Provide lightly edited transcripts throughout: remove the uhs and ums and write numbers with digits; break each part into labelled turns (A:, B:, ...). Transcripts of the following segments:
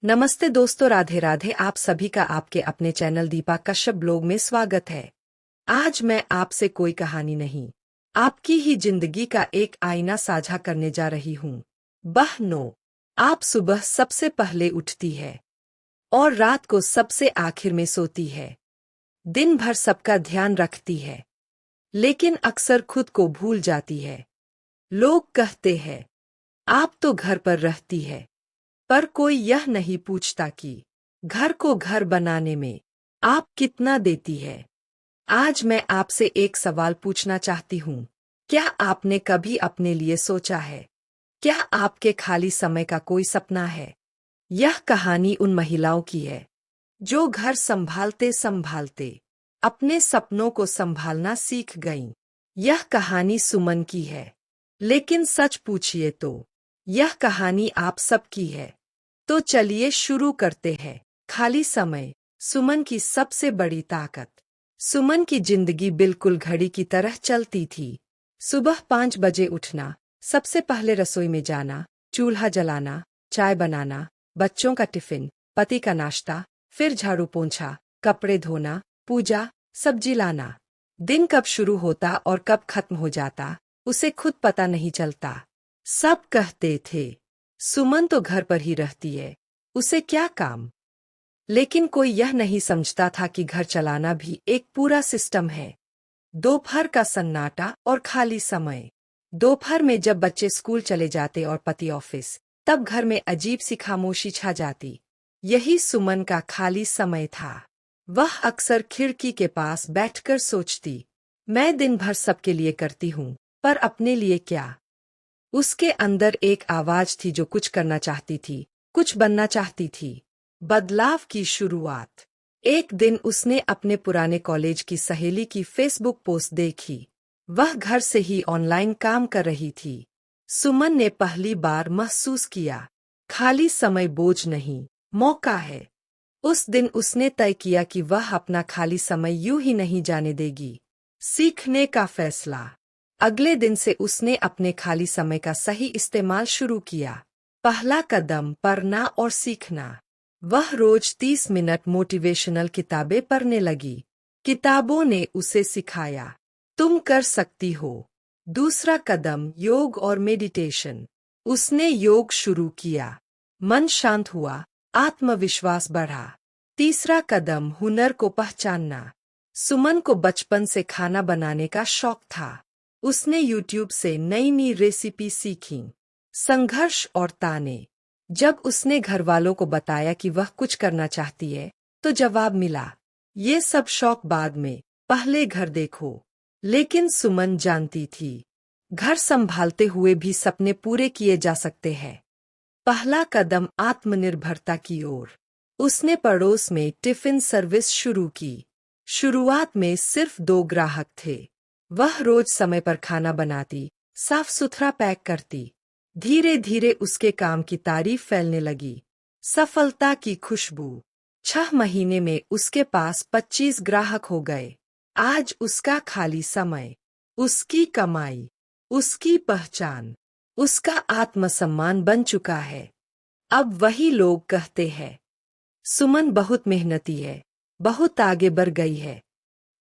A: नमस्ते दोस्तों, राधे राधे। आप सभी का आपके अपने चैनल दीपा कश्यप ब्लॉग में स्वागत है। आज मैं आपसे कोई कहानी नहीं, आपकी ही जिंदगी का एक आईना साझा करने जा रही हूँ। बहनों, आप सुबह सबसे पहले उठती है और रात को सबसे आखिर में सोती है। दिन भर सबका ध्यान रखती है, लेकिन अक्सर खुद को भूल जाती है। लोग कहते हैं, आप तो घर पर रहती है, पर कोई यह नहीं पूछता कि घर को घर बनाने में आप कितना देती है। आज मैं आपसे एक सवाल पूछना चाहती हूँ। क्या आपने कभी अपने लिए सोचा है? क्या आपके खाली समय का कोई सपना है? यह कहानी उन महिलाओं की है जो घर संभालते संभालते अपने सपनों को संभालना सीख गईं। यह कहानी सुमन की है, लेकिन सच पूछिए तो यह कहानी आप सबकी है। तो चलिए शुरू करते हैं। खाली समय सुमन की सबसे बड़ी ताकत। सुमन की जिंदगी बिल्कुल घड़ी की तरह चलती थी। सुबह 5 बजे उठना, सबसे पहले रसोई में जाना, चूल्हा जलाना, चाय बनाना, बच्चों का टिफिन, पति का नाश्ता, फिर झाड़ू पोंछा, कपड़े धोना, पूजा, सब्जी लाना। दिन कब शुरू होता और कब खत्म हो जाता, उसे खुद पता नहीं चलता। सब कहते थे, सुमन तो घर पर ही रहती है, उसे क्या काम। लेकिन कोई यह नहीं समझता था कि घर चलाना भी एक पूरा सिस्टम है। दोपहर का सन्नाटा और खाली समय। दोपहर में जब बच्चे स्कूल चले जाते और पति ऑफिस, तब घर में अजीब सी खामोशी छा जाती। यही सुमन का खाली समय था। वह अक्सर खिड़की के पास बैठकर सोचती, मैं दिन भर सबके लिए करती हूँ, पर अपने लिए क्या। उसके अंदर एक आवाज थी जो कुछ करना चाहती थी, कुछ बनना चाहती थी। बदलाव की शुरुआत। एक दिन उसने अपने पुराने कॉलेज की सहेली की फेसबुक पोस्ट देखी। वह घर से ही ऑनलाइन काम कर रही थी। सुमन ने पहली बार महसूस किया, खाली समय बोझ नहीं, मौका है। उस दिन उसने तय किया कि वह अपना खाली समय यूं ही नहीं जाने देगी। सीखने का फैसला। अगले दिन से उसने अपने खाली समय का सही इस्तेमाल शुरू किया। पहला कदम, पढ़ना और सीखना। वह रोज 30 मिनट मोटिवेशनल किताबें पढ़ने लगी। किताबों ने उसे सिखाया, तुम कर सकती हो। दूसरा कदम, योग और मेडिटेशन। उसने योग शुरू किया, मन शांत हुआ, आत्मविश्वास बढ़ा। तीसरा कदम, हुनर को पहचानना। सुमन को बचपन से खाना बनाने का शौक था। उसने YouTube से नई नई रेसिपी सीखी। संघर्ष और ताने। जब उसने घर वालों को बताया कि वह कुछ करना चाहती है, तो जवाब मिला, ये सब शौक बाद में, पहले घर देखो। लेकिन सुमन जानती थी, घर संभालते हुए भी सपने पूरे किए जा सकते हैं। पहला कदम, आत्मनिर्भरता की ओर। उसने पड़ोस में टिफिन सर्विस शुरू की। शुरुआत में सिर्फ 2 ग्राहक थे। वह रोज समय पर खाना बनाती, साफ सुथरा पैक करती। धीरे धीरे उसके काम की तारीफ फैलने लगी। सफलता की खुशबू। 6 महीने में उसके पास 25 ग्राहक हो गए। आज उसका खाली समय, उसकी कमाई, उसकी पहचान, उसका आत्मसम्मान बन चुका है। अब वही लोग कहते हैं, सुमन बहुत मेहनती है, बहुत आगे बढ़ गई है।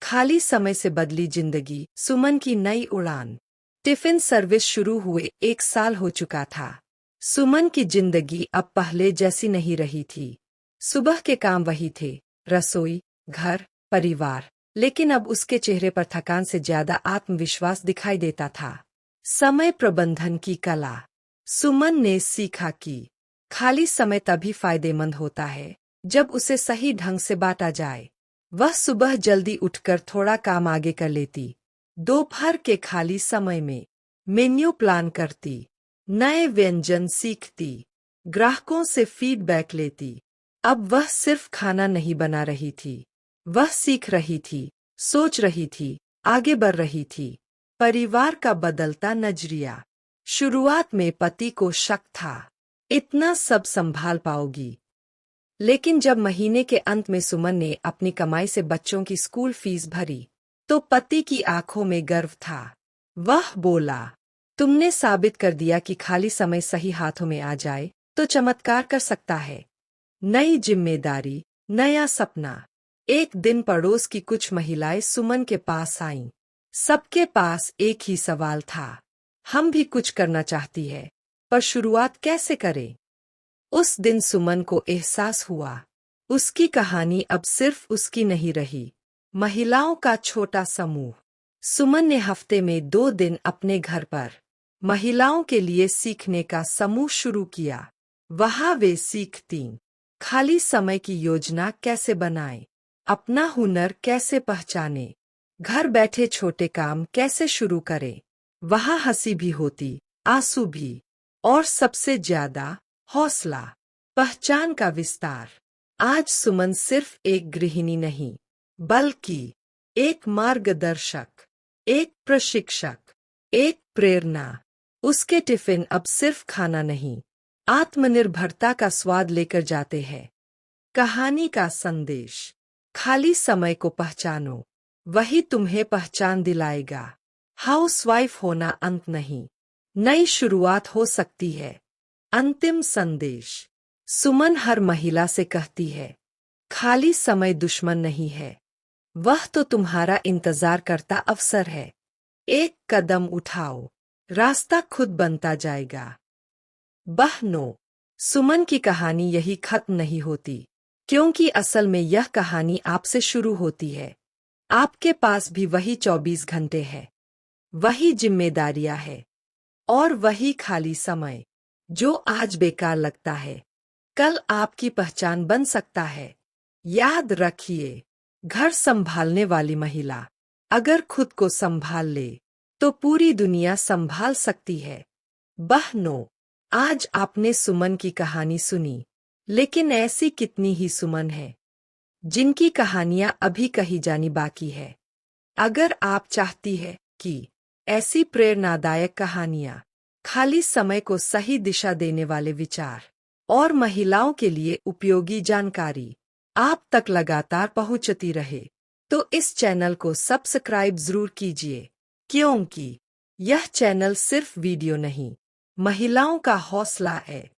A: खाली समय से बदली जिंदगी। सुमन की नई उड़ान। टिफिन सर्विस शुरू हुए 1 साल हो चुका था। सुमन की जिंदगी अब पहले जैसी नहीं रही थी। सुबह के काम वही थे, रसोई, घर, परिवार। लेकिन अब उसके चेहरे पर थकान से ज्यादा आत्मविश्वास दिखाई देता था। समय प्रबंधन की कला। सुमन ने सीखा कि खाली समय तभी फायदेमंद होता है जब उसे सही ढंग से बांटा जाए। वह सुबह जल्दी उठकर थोड़ा काम आगे कर लेती। दोपहर के खाली समय में मेन्यू प्लान करती, नए व्यंजन सीखती, ग्राहकों से फीडबैक लेती। अब वह सिर्फ खाना नहीं बना रही थी, वह सीख रही थी, सोच रही थी, आगे बढ़ रही थी। परिवार का बदलता नजरिया। शुरुआत में पति को शक था, इतना सब संभाल पाओगी। लेकिन जब महीने के अंत में सुमन ने अपनी कमाई से बच्चों की स्कूल फीस भरी, तो पति की आंखों में गर्व था। वह बोला, तुमने साबित कर दिया कि खाली समय सही हाथों में आ जाए तो चमत्कार कर सकता है। नई जिम्मेदारी, नया सपना। एक दिन पड़ोस की कुछ महिलाएं सुमन के पास आईं। सबके पास एक ही सवाल था, हम भी कुछ करना चाहती है, पर शुरुआत कैसे करें? उस दिन सुमन को एहसास हुआ, उसकी कहानी अब सिर्फ उसकी नहीं रही, महिलाओं का छोटा समूह। सुमन ने हफ्ते में 2 दिन अपने घर पर महिलाओं के लिए सीखने का समूह शुरू किया। वहां वे सीखतीं खाली समय की योजना कैसे बनाएं, अपना हुनर कैसे पहचाने, घर बैठे छोटे काम कैसे शुरू करें। वहां हंसी भी होती, आंसू भी, और सबसे ज्यादा हौसला। पहचान का विस्तार। आज सुमन सिर्फ एक गृहिणी नहीं, बल्कि एक मार्गदर्शक, एक प्रशिक्षक, एक प्रेरणा। उसके टिफिन अब सिर्फ खाना नहीं, आत्मनिर्भरता का स्वाद लेकर जाते हैं। कहानी का संदेश। खाली समय को पहचानो, वही तुम्हें पहचान दिलाएगा। हाउसवाइफ होना अंत नहीं, नई शुरुआत हो सकती है। अंतिम संदेश। सुमन हर महिला से कहती है, खाली समय दुश्मन नहीं है, वह तो तुम्हारा इंतजार करता अवसर है। एक कदम उठाओ, रास्ता खुद बनता जाएगा। बहनों, सुमन की कहानी यही खत्म नहीं होती, क्योंकि असल में यह कहानी आपसे शुरू होती है। आपके पास भी वही 24 घंटे है, वही जिम्मेदारियां है, और वही खाली समय जो आज बेकार लगता है, कल आपकी पहचान बन सकता है। याद रखिए, घर संभालने वाली महिला अगर खुद को संभाल ले, तो पूरी दुनिया संभाल सकती है। बहनों, आज आपने सुमन की कहानी सुनी, लेकिन ऐसी कितनी ही सुमन है जिनकी कहानियां अभी कही जानी बाकी है। अगर आप चाहती है कि ऐसी प्रेरणादायक कहानियां, खाली समय को सही दिशा देने वाले विचार और महिलाओं के लिए उपयोगी जानकारी आप तक लगातार पहुंचती रहे, तो इस चैनल को सब्सक्राइब जरूर कीजिए, क्योंकि यह चैनल सिर्फ वीडियो नहीं, महिलाओं का हौसला है।